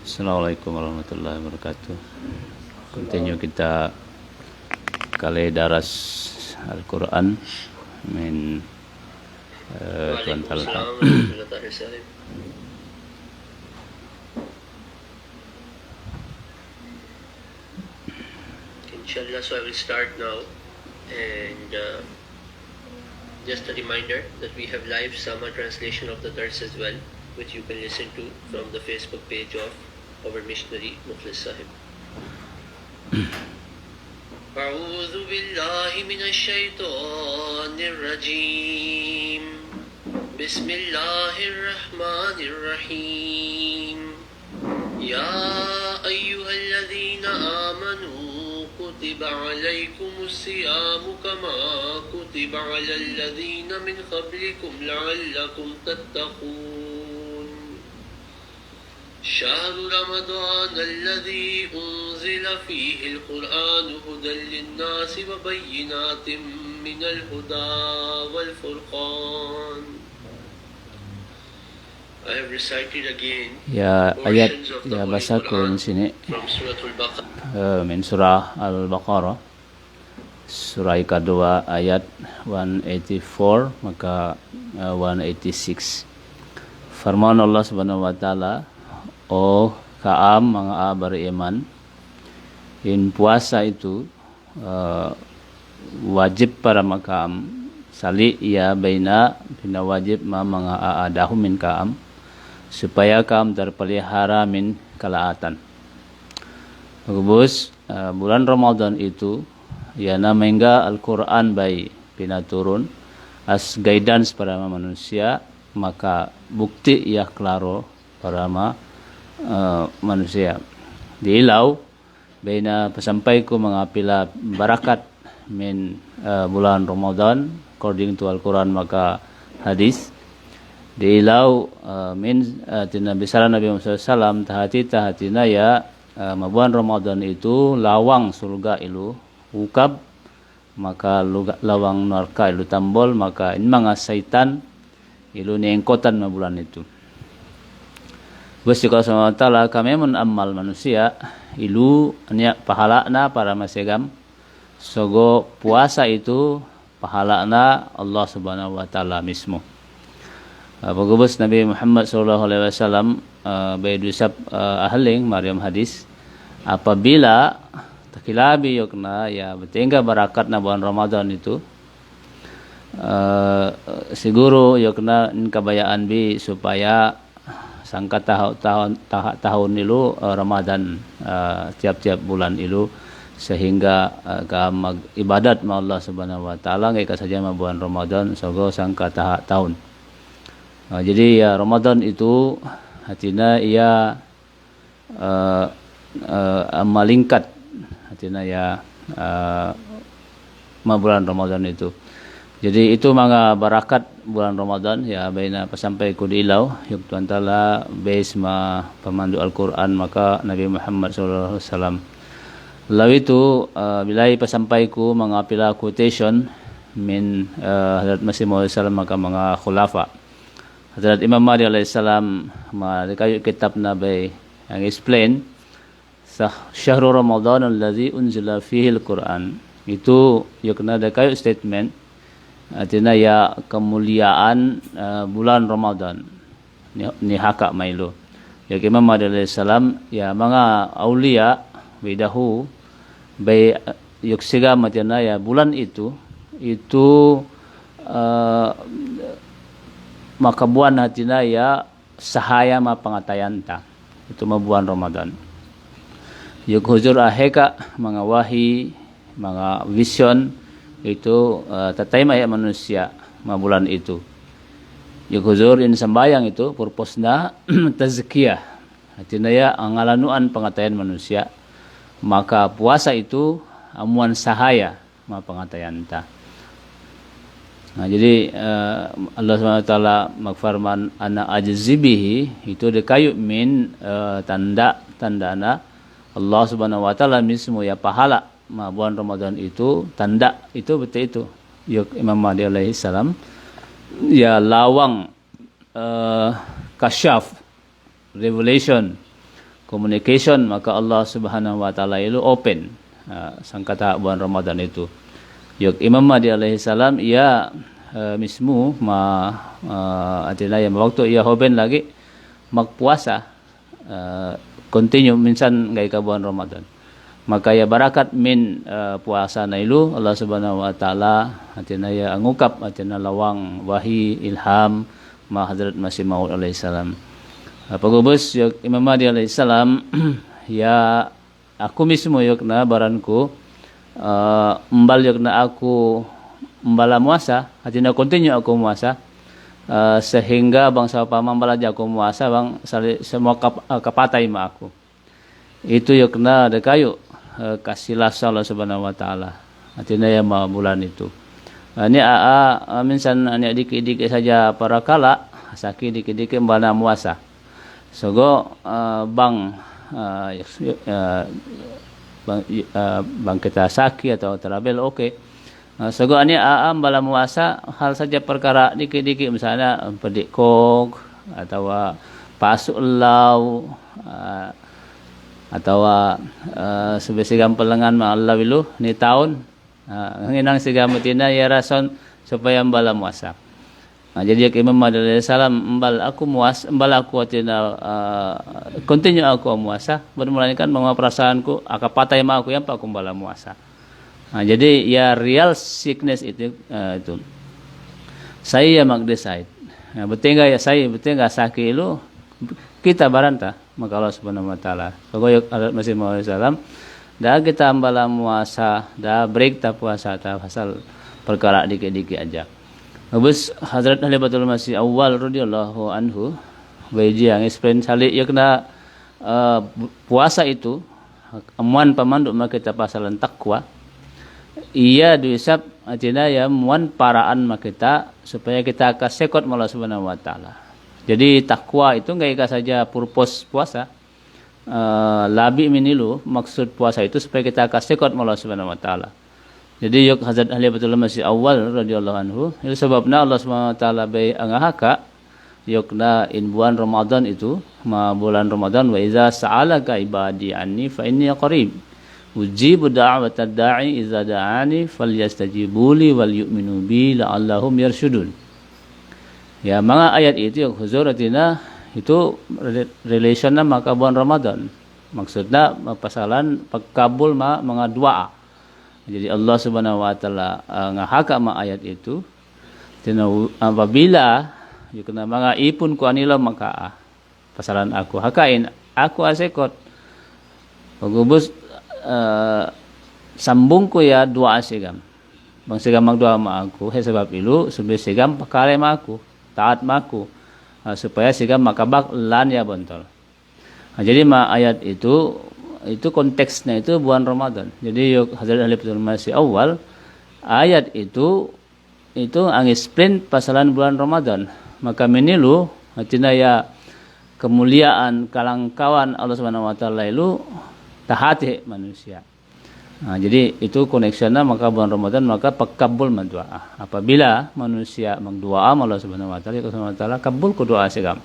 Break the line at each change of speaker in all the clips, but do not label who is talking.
Assalamualaikum warahmatullahi wabarakatuh. Continue kita kali daras Al-Quran min Tuan Talha.
Inshallah, so I will start now, and just a reminder that we have live Sama translation of the Dars as well, which you can listen to from the Facebook page of our missionary Mukhlis Sahib. أعوذ بالله من الشيطان الرجيم بسم الله الرحمن الرحيم يا أيها الذين آمنوا كتب عليكم الصيام كما كتب على الذين من قبلكم لعلكم تتقون شهر رمضان الذي أنزل فيه القرآن هدى للناس وبينات من الهدى والفرقان. I have recited again
Ya ayat
portions of the
ya
Holy
basakan
Quran
sini
from Surah Al-Baqarah.
min surah Al-Baqarah surah kedua ayat 184 maka 186. Firman Allah Subhanahu wa taala, "Oh kaam mga beriman, in puasa itu wajib para makam sali ia baina bina wajib ma mga aadahu min kaam supaya kaam terpelihara min kalaatan." Bagus, bulan Ramadan itu ya namanya Al-Quran bayi bina turun as guidance para manusia, maka bukti ya klaro para manusia. Diilau baina pesampai ku mengapila barakat min bulan Ramadan according to Al-Quran maka hadis. Diilau min tina bisara Nabi Muhammad SAW tahatina ya bulan Ramadan itu lawang surga ilu ukab maka lawang neraka ilu tambol maka in mga syaitan ilu niengkotan bulan itu. Gusti Allah SWT kami amal manusia ilu niya pahala na para masegam sogo puasa itu pahala na Allah Subhanahu wa taala mismo. Pagubos Nabi Muhammad sallallahu alaihi wasallam baydusap ahling Maryam hadis apabila takilabi yokna ya betengga barakat na bulan Ramadan itu siguro yokna kabayaan bi supaya sangka tahun ilu Ramadan tiap-tiap bulan ilu sehingga mag ibadat ma Allah Subhanahu wa taala ngai saja ma bulan Ramadan sogo sangka tahun. Jadi ya Ramadan itu hatina ia malingkat hatina ya ma bulan Ramadan itu. Jadi itu mga barakat bulan Ramadan ya baina pasampai ku diilau yuk Tuhan Taala base ma pemandu Al-Quran maka Nabi Muhammad sallallahu alaihi wasallam. Lalu itu bilai pasampai ku mga pila quotation min Hadrat Masih Maud sallam maka mga khulafa. Hadrat Imam Mahdi alaihi salam ma kayu kitab na bay yang explain syahrul Ramadan allazi unzila fihi al-Quran. Itu yukna da kayu statement artinya ya kemuliaan bulan Ramadan ni haka mailo ya Imam Mahdi alaihi salam ya mga aulia bidahu bay yuksiga matena ya bulan itu makabuan hatina ya sahaya ma pangatayanta itu mabuan Ramadan yuk huzur aheka mga wahi mga vision itu tatay maya manusia mabulan itu yuk huzur in sembayang itu purpose na tazkiyah hatina ya angalanuan pangatayan manusia maka puasa itu amuan sahaya ma pangatayan ta. Nah, jadi Allah SWT magfarman ana ajzibihi itu dekayu min tanda-tandana Allah Subhanahu wa taala mismo ya pahala ma bulan Ramadan itu tanda itu betul itu yuk Imam Mahdi alaihi salam ya lawang kasyaf revelation communication, maka Allah Subhanahu wa taala itu open sangkata bulan Ramadan itu. Yok Imam Mahdi alaihi salam ia mismu adalah yang waktu ia hoben lagi magpuasa continue minsan gay ka bulan Ramadan. Maka ya barakat min puasa na ilu Allah Subhanahu wa taala atina ya angukap atina lawang wahi ilham ma Hazrat Masih Maud alaihi salam. Pagubus yok Imam Mahdi alaihi salam ya aku mismo yok na baranku mbal yok na aku mbala muasa atina continue aku muasa sehingga bangsa pamambala aku muasa bang semua kapatay ma aku. Itu yok na de kayo kasihlah Allah Subhanahu wa taala. Artinya ya bulan itu. Ini minsan ini dikit-dikit saja para kala sakit dikit-dikit mbana muasa. Sogo bang kita sakit atau travel okay. Sogo ini mbala muasa hal saja perkara dikit-dikit misalnya pedik kok atau pasuk lau atau sebesigam pelengan ma Allah wilu ni tahun nginang sigam tina ya rason supaya mbala muasa. Jadi Imam Mahdi alaihi salam mbal aku tina continue aku muasa bermula kan bahwa perasaanku akapatay ma aku yang pak aku mbala muasa. Jadi ya real sickness itu saya mag-decide. Betul enggak ya saya betul enggak sakit lu kita baranta maka Allah Subhanahu wa taala. Pagayok Hazrat Masih Maud salam dah kita ambala muasa dah break ta puasa ta pasal perkara dikit-dikit aja. Habis Hazrat Khalifatul Masih Awal radhiyallahu anhu bayi yang explain salik ya kena puasa itu amuan pamanduk maka kita pasalan takwa. Ia diisap atina ya muan paraan maka kita supaya kita kasekot Allah Subhanahu wa taala. Jadi takwa itu enggak saja purpose puasa. Labi minilu maksud puasa itu supaya kita kasekot Allah Subhanahu wa taala. Jadi yok Hazrat Khalifatul Masih Awal radhiyallahu anhu, itu sebabna Allah Subhanahu wa taala bai angahaka yok na in bulan Ramadan itu, bulan Ramadan wa iza sa'alaka ibadi anni fa inni qarib. Ujibu da'watad da'i iza da'ani falyastajibuli wal yu'minu bi la'allahum yarshudun. Ya, mga ayat itu yang huzur atina itu relation na maka bulan Ramadan. Maksudnya pasalan pagkabul mga doa. Jadi Allah Subhanahu wa taala ngahaka ma ayat itu. Tina apabila yukna mga ipon ko anila maka pasalan aku hakain aku asekot. Pagubus sambung ko ya doa sigam. Bang sigam magdoa ma aku sebab ilu sebab sigam pakale ma aku. Taat maku supaya sehingga makabak lan ya bontol. Jadi ayat itu konteksnya itu bulan Ramadan. Jadi yuk Hazrat Khalifatul Masih Awal ayat itu ang explain pasalan bulan Ramadan. Maka menilu artinya ya kemuliaan kalangkawan Allah Subhanahu wa taala itu tahati manusia. Jadi itu koneksinya maka bulan Ramadan maka pakabul mendoa. Apabila manusia mendoa Allah Subhanahu wa taala kabul ku doa segam.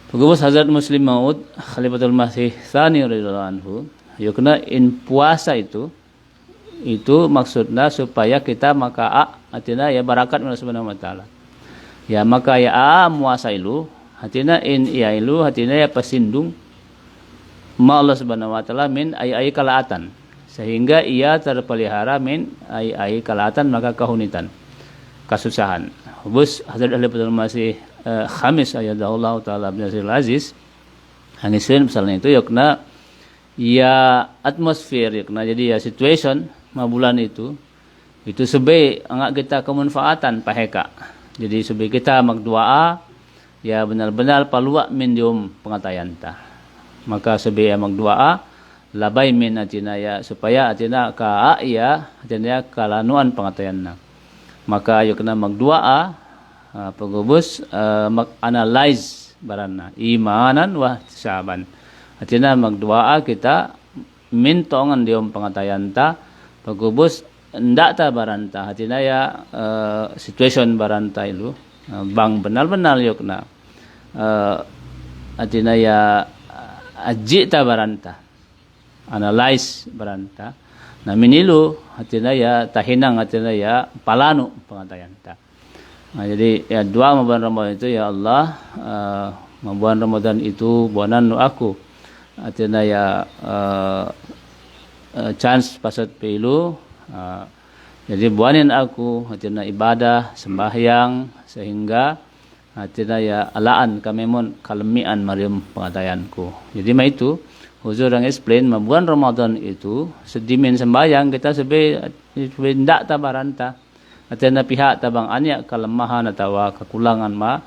Pagubus Hazrat Muslim Maud Khalifatul Masih Tsani radhiyallahu anhu, yukna in puasa itu maksudnya supaya kita maka artinya ya barakat Allah Subhanahu wa taala. Ya maka ya muasa ilu artinya in ya ilu artinya ya pasindung ma Allah Subhanahu wa taala min ay kalaatan. Sehingga ia terpelihara min ai kalatan maka kahunitan kasusahan. Bus Hazrat Khalifatul Masih Khamis ayadallahu taala bin Aziz hangisin misalnya itu yakna ya atmosfer yakna jadi ya situation bulan itu sebaik angak kita kemanfaatan paheka. Jadi sebaik kita magdoa ya benar-benar palua min dium pengatayan ta. Maka sebaik magdoa labay min atina ya supaya atina ka ya atina kalanuan pengatayanna. Maka ayo kena magdoa pagubus mag-analyze baranna imanan wa ihtisaban. Atina magdoa kita mintongan diom pengatayan ta pagubus ndak ta baranta atina ya situation baranta ilu bang benar-benar yo kena atina ya ajita baranta, analyze baranta, na minilu hatina ya tahinang hatina ya palanu pangatayanta. Jadi ya dua bulan Ramadan itu, ya Allah, bulan Ramadan itu buanan nu aku hatina ya chance pasat pilu, jadi buanin aku hatina ibadah sembahyang sehingga hatina ya alaan kamemon kalemian mariam pengatayanku. Jadi ma itu Huzur yang explain bulan Ramadan itu sedimin sembahyang kita sebagai ndak tabaranta. Atena pihak tabang anya kelemahan atau kekulangan ma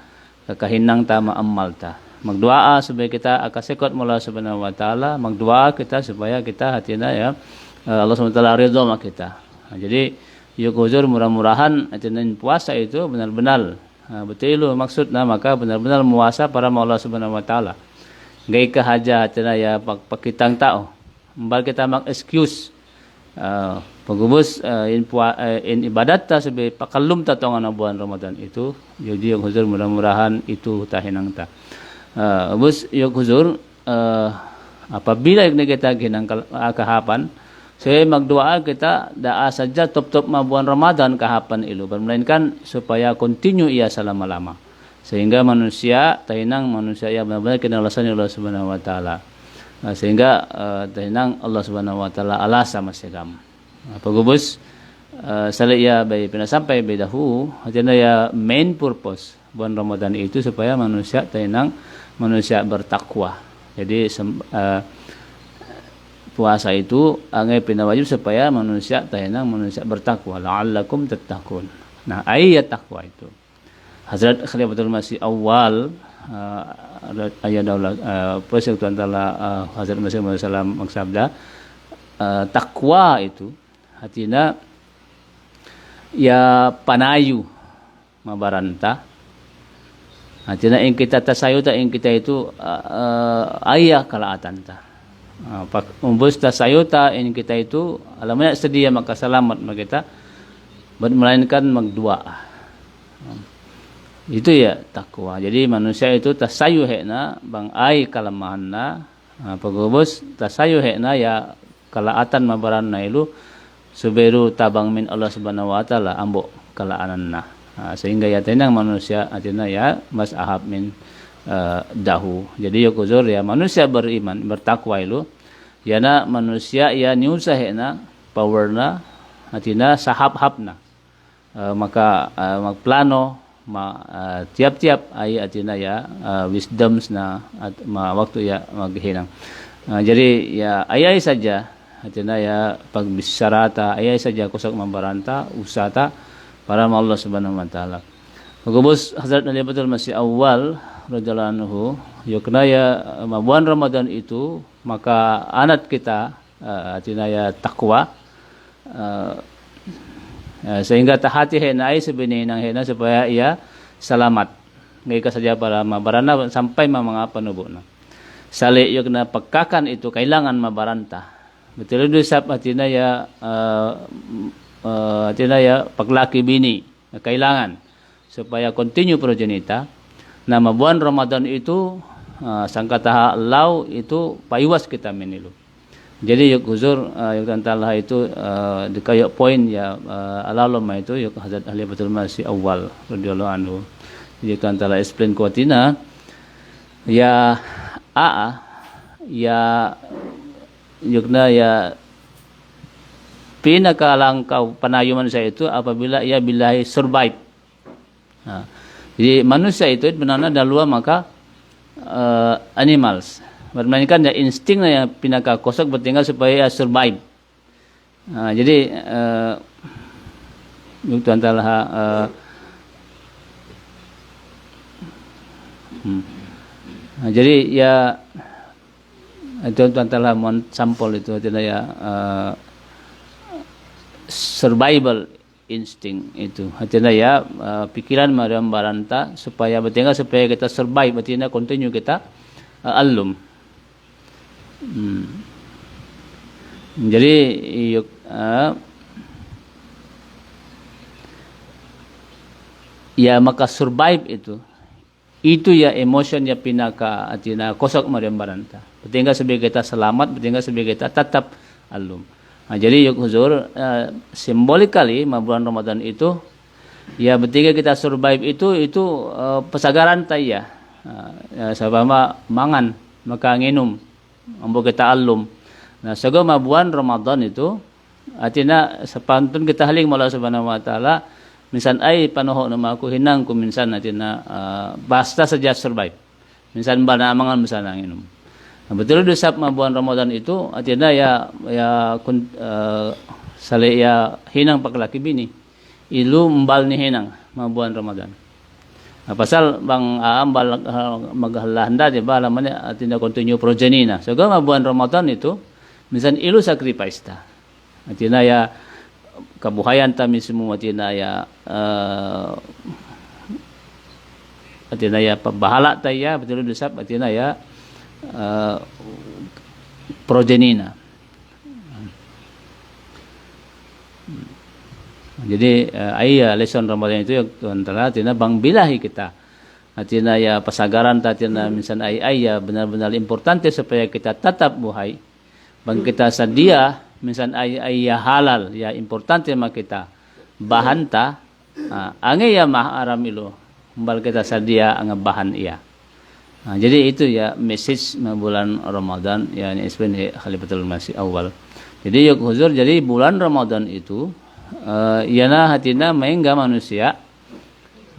kekahinang ta ma amal ta. Magdoa supaya kita akasekot mula subhanahu wa taala, magdoa kita supaya kita hatina ya Allah subhanahu wa taala ridha ma kita. Jadi yuk huzur murah-murahan hatina puasa itu benar-benar betul maksudnya, maka benar-benar puasa para Allah subhanahu wa taala. Gai ka haja hatina ya pakitang tao. Mbal kita mak excuse pagubos in ibadat ta sabi pakalum ta tong bulan Ramadan itu, jadi yung huzur murah-murahan itu tahinang ta. Ubus yung huzur apabila yung kita ginang kahapan, saya magdoa kita daa saja top-top ma bulan Ramadan kahapan ilu, melainkan supaya continue ia selama-lama, sehingga manusia tahinang manusia ya benar-benar kinalasan Allah Subhanahu wa taala. Sehingga tahinang Allah Subhanahu wa taala alasa masigam. Pagubos sali ya bay pinasampay bay dahu hatina ya main purpose bulan Ramadan itu supaya manusia tahinang manusia bertakwa. Jadi puasa itu angay pinawajib supaya manusia tahinang manusia bertakwa, la'allakum tattaqun. Nah, ayat takwa itu Hazrat Khalifatul Masih awal ayat daulah Presiden Tuan Taala Hazrat Masih Wasallam maksabda takwa itu hatina ya panayu mabaranta, hatina ing kita tasayuta ing kita itu ayah kalaatan ta umbus tasayuta ing kita itu alamnya sedia maka selamat kita melainkan magdua. Itu ya takwa. Jadi manusia itu tasayu hekna bang ai kalamahanna, pagubos tasayu hekna ya kalaatan mabaranna ilu suberu tabang min Allah Subhanahu wa taala ambo kalaananna. Sehingga ya tenang manusia atina ya mas ahab min dahu. Jadi ya kuzur ya manusia beriman bertakwa ilu yana manusia ya niusa hekna powerna atina sahab-habna. Maka magplano tiap-tiap ay atina ya wisdoms na at waktu ya maghinang. Jadi ya ayay saja atina ya pagbisarata ayay saja kusok mambaranta usata para Allah Subhanahu wa taala. Pagubos Hazrat Khalifatul Masih awal radhiyallahu anhu yukna ya bulan Ramadan itu maka anak kita atina ya takwa, sehingga tahati henai sebenarnya hena supaya ia selamat ngai saja para mabarana sampai mga panubo na sali yung na pagkakan itu kailangan mabaranta betul do sap atina ya paglaki bini na kailangan supaya continue progenita na mabuan Ramadan itu sangkataha law itu paiwas kita menilu. Jadi yuk huzur yuk tantalah itu di kayak poin ya alalama itu yuk Hazrat Khalifatul Masih awal radhiyallahu anhu. Jadi tantalah explain kuatina ya ya yukna ya pinakalangkaw panayuman saya itu apabila ia bilahi survive. Jadi manusia itu benar-benar dalua maka animals. Melainkan ya insting yang pinakakosok bertinggal supaya survive. Jadi itu antara jadi ya itu antara sampel itu tidak ya survival instinct itu. Artinya ya pikiran mariam baranta supaya bertinggal supaya kita survive, artinya continue kita alum. Jadi ya maka survive itu itu ya emotion ya pinaka atina kosok mariambaranta. Betingga sebagai kita selamat, betingga sebagai kita tetap alum. Jadi yuk huzur, simbolically bulan Ramadan itu ya betingga kita survive itu pesagaran taya. Sabama mangan maka nginum ambo kita alum. Nah sagama bulan Ramadan itu atina sepantun kita haling mula subhanahu wa taala minsan ay panoho nama aku hinang ku minsan atina basta saja survive. Minsan bana mangan minsan nginum. Nah, betul dusap bulan Ramadan itu atina sale ya hinang paklaki bini. Ilu mbal ni hinang bulan Ramadan. Nah, pasal bang ambal maghalanda di ba lamanya atina continue progenina. So bulan Ramadan itu minsan ilu sacrifice ta. Atina ya kabuhayan ta mismo atina ya pabahala taya betul dusap atina ya progenina. Jadi lesson Ramadan itu antara tina bang bilahi kita. Atina ya pasagaran tatina minsan ya benar-benar importante supaya kita tetap buhay. Bang kita sedia minsan ya halal ya importante mak kita bahanta ange ya mah aram ilo mbal kita sedia ang bahan iya. Jadi itu ya message bulan Ramadan ya ini explain Khalifatul Masih awal. Jadi yuk huzur, jadi bulan Ramadan itu iana hatina maingga manusia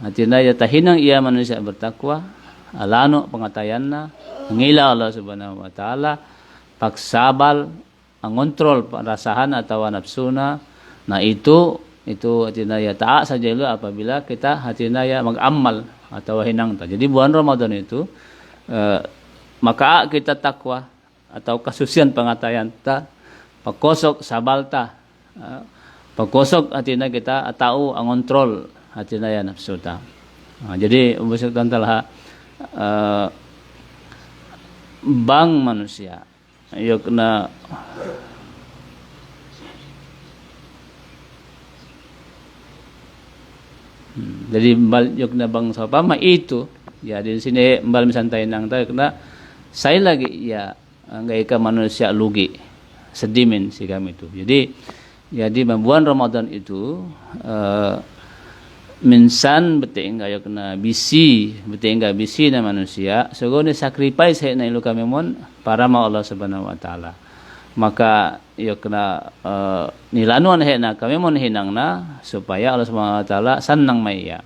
hatina ya tahinang ia manusia bertakwa alano pengatayanna ngila Allah Subhanahu wa taala paksabal angontrol rasahan atau nafsuna. Nah itu hatina ya taat saja lu apabila kita hatina ya magamal atau hinang ta. Jadi bulan Ramadan itu maka kita takwa atau kasusian pengatayan ta pakosok sabal ta pakosok hatina kita tahu angontrol hatina ya nafsu ta. Jadi ubus tantalah bang manusia yuk na jadi mbal yuk na bang sapama itu ya di sini mbal misantai nang tayo kena saya lagi ya nggak ika manusia lugi sedimin si kami itu. Jadi bulan Ramadan itu minsan beting kayo kena bisi na manusia sogone sacrifice he na ilu kami mon para ma Allah Subhanahu wa taala. Maka yo kena nilanuan he na kami mon hinang na supaya Allah Subhanahu wa taala senang maya.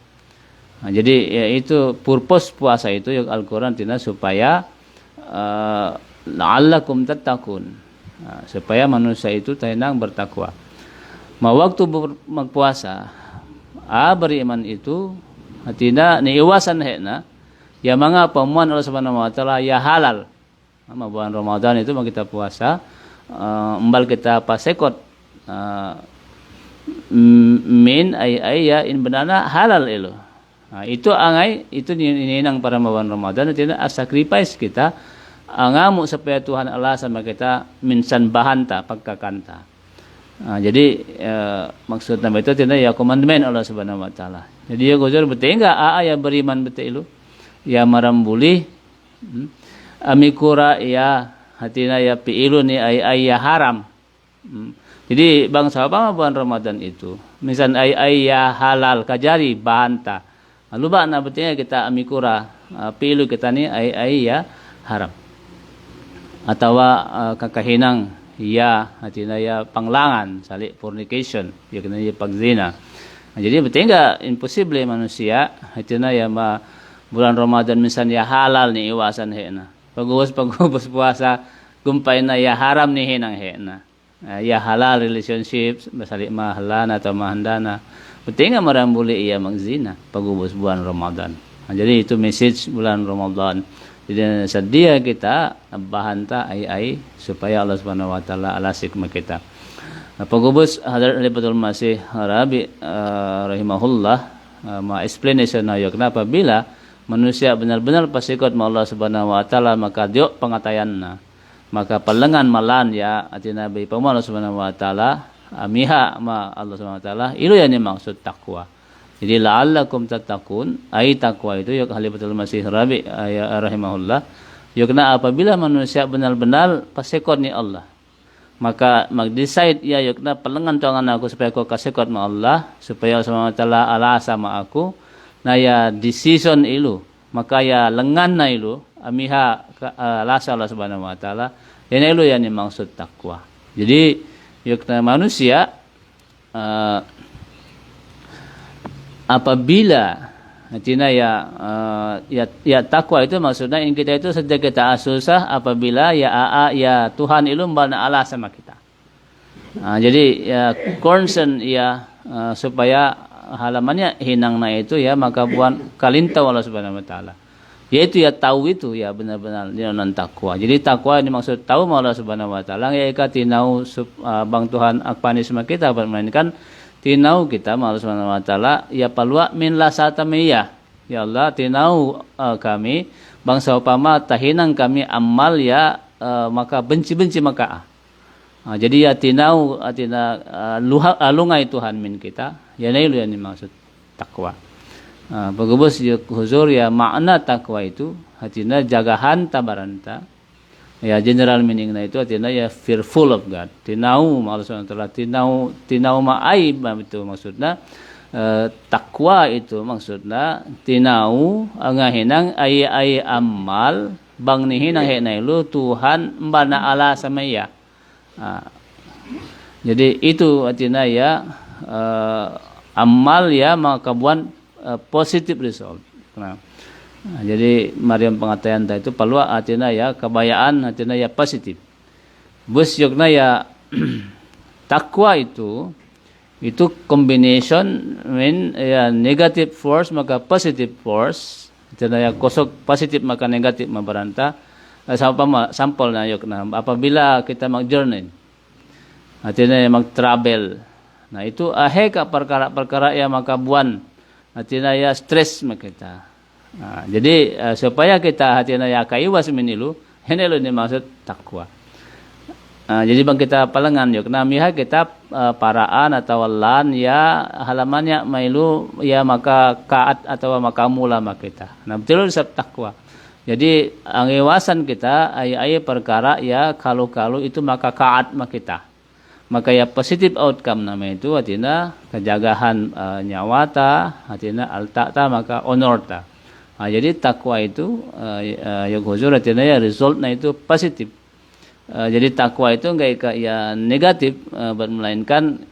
Nah, jadi ya itu purpose puasa itu yo Al-Qur'an tina supaya la'allakum tattaqun. Nah, supaya manusia itu tenang bertakwa. Waktu berpuasa beriman itu hatina niiwasan hena ya mga pamuan Allah Subhanahu wa taala ya halal. Bulan Ramadan itu kita puasa embal kita pasekot min ya in benana halal elo. Nah, itu angai itu ninang para bulan Ramadan hatina sacrifice kita angamu supaya Tuhan Allah sama kita minsan bahanta pagkakanta. Jadi maksud nama itu tidak ya commandment Allah Subhanahu wa taala. Jadi ya gozor betul enggak ya beriman betul itu. Ya marambuli amikura ya hatina ya piilu ni ya haram. Jadi bangsa apa bulan Ramadan itu? Misal ya halal kajari bahanta. Lalu na betulnya kita amikura piilu kita ni ya haram. Atau kakahinang ya hatina ya panglangan salik fornication ya kena ya pagzina. Jadi betul enggak impossible manusia hatina ya bulan Ramadan misalnya halal ni iwasan hena pagubos puasa gumpay na ya haram ni hinang hena ya halal relationships masalik mahalana atau mahandana betul enggak marambuli iya magzina pagubos bulan Ramadan. Jadi itu message bulan Ramadan. Jadi sedia kita bahanta ai supaya Allah Subhanahu wa taala alasik kita. Pagubus Hadrat Khalifatul Masih Rabi rahimahullah explanation ayo kenapa bila manusia benar-benar pasikot ma Allah Subhanahu wa taala maka dio pangatayanna maka palengan malan ya atina bi Allah Subhanahu wa taala amiha ma Allah Subhanahu wa taala ilu yani maksud takwa. Jadi la'allakum tattaqun, ay takwa itu ya Khalifatul Masih Rabi rahimahullah. Yukna apabila manusia benar-benar pasekot ni Allah, maka mag-decide ya yukna palengan tuangan aku supaya aku kasekot ma Allah, supaya Allah SWT alasa ma aku, na ya decision ilu, maka ya lengan na ilu, amiha alasa Allah Subhanahu wa taala, yan ilu yan yang maksud takwa. Jadi yukna manusia apabila tina ya takwa itu maksudnya in kita itu sejak kita asusah apabila ya Tuhan ilu mbana Allah sama kita. Jadi ya concern ya supaya halamannya hinang na itu ya maka buan kalintau Allah Subhanahu wa taala. Yaitu ya tahu itu ya benar-benar non takwa. Jadi takwa ini maksud tahu Allah Subhanahu wa taala ya ika tinau bang Tuhan akpani sama kita melainkan tinau kita Allah Subhanahu wa taala ya palwa min lasatamiya. Ya Allah tinau kami bangsa upama tahinang kami amal ya maka benci-benci maka. Jadi ya tinau lungai Tuhan min kita. Ya nailu yang dimaksud takwa. Pagubos huzur ya makna takwa itu hatina jagahan tabaranta. Ya general meaning na itu artinya ya fearful of God. Tinau Allah Subhanahu wa taala tinau ma'aib itu maksudnya takwa itu maksudnya tinau ngahinang ay amal bang nihinang henailu Tuhan mbana ala samaya. Jadi itu artinya ya amal ya maka buan positive result. Jadi Maryam pengatayan itu palwa artinya ya kebayaan artinya ya positif. Bus yukna ya takwa itu combination mean ya negative force maka positive force. Artinya ya kosok positif maka negatif mabaranta. Sampel na yukna apabila kita mag-journey artinya ya mag-travel. Nah itu ka perkara-perkara ya maka buan artinya ya stress makita. Jadi supaya kita hati ya kaiwas menilu, henelo ni maksud takwa. Jadi bang kita palengan yuk, namiha kita paraan atau lan ya halamannya mailu ya maka kaat atau maka mula makita. Nah betul sab takwa. Jadi angiwasan kita ay perkara ya kalau itu maka kaat makita. Maka ya positive outcome nama itu artinya kejagahan nyawata, artinya alta maka honorta. Jadi takwa itu yang huzur artinya ya resultnya itu positif. Jadi takwa itu enggak ya negatif, melainkan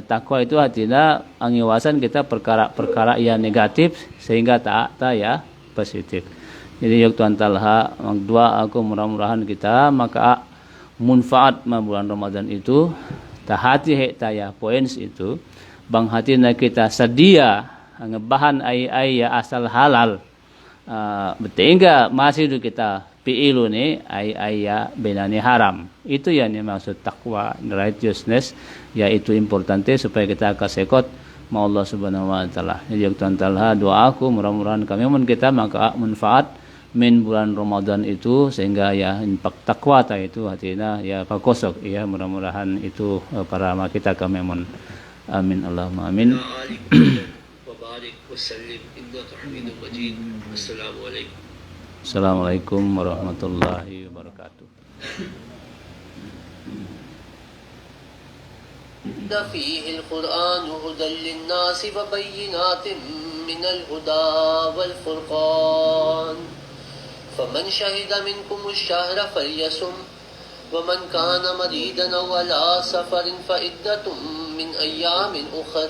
takwa itu artinya angiwasan kita perkara yang negatif sehingga tak ya positif. Jadi yuk Tuhan talha dua aku murah-murahan kita maka manfaat bulan Ramadan itu tahati hekta ya points itu bang hati kita sedia ngebahan ai ya asal halal. Betengga masih itu kita piilu ni ay ya benani haram. Itu yang dimaksud takwa, righteousness, ya itu importante supaya kita kasekot ma Allah Subhanahu wa taala. Jadi Tuhan taala doaku mudah-mudahan kami kita maka manfaat min bulan Ramadan itu sehingga ya impak takwa ta itu hatinya ya pakosok ya mudah-mudahan itu para kita kami amin Allahumma amin. Assalamualaikum warahmatullahi wabarakatuh.
فيه القرآن هدى للناس وبينات من الهدى والفرقان فمن شهد منكم الشهر فليصم ومن كان مريضا أو على سفر فعدة من أيام أخر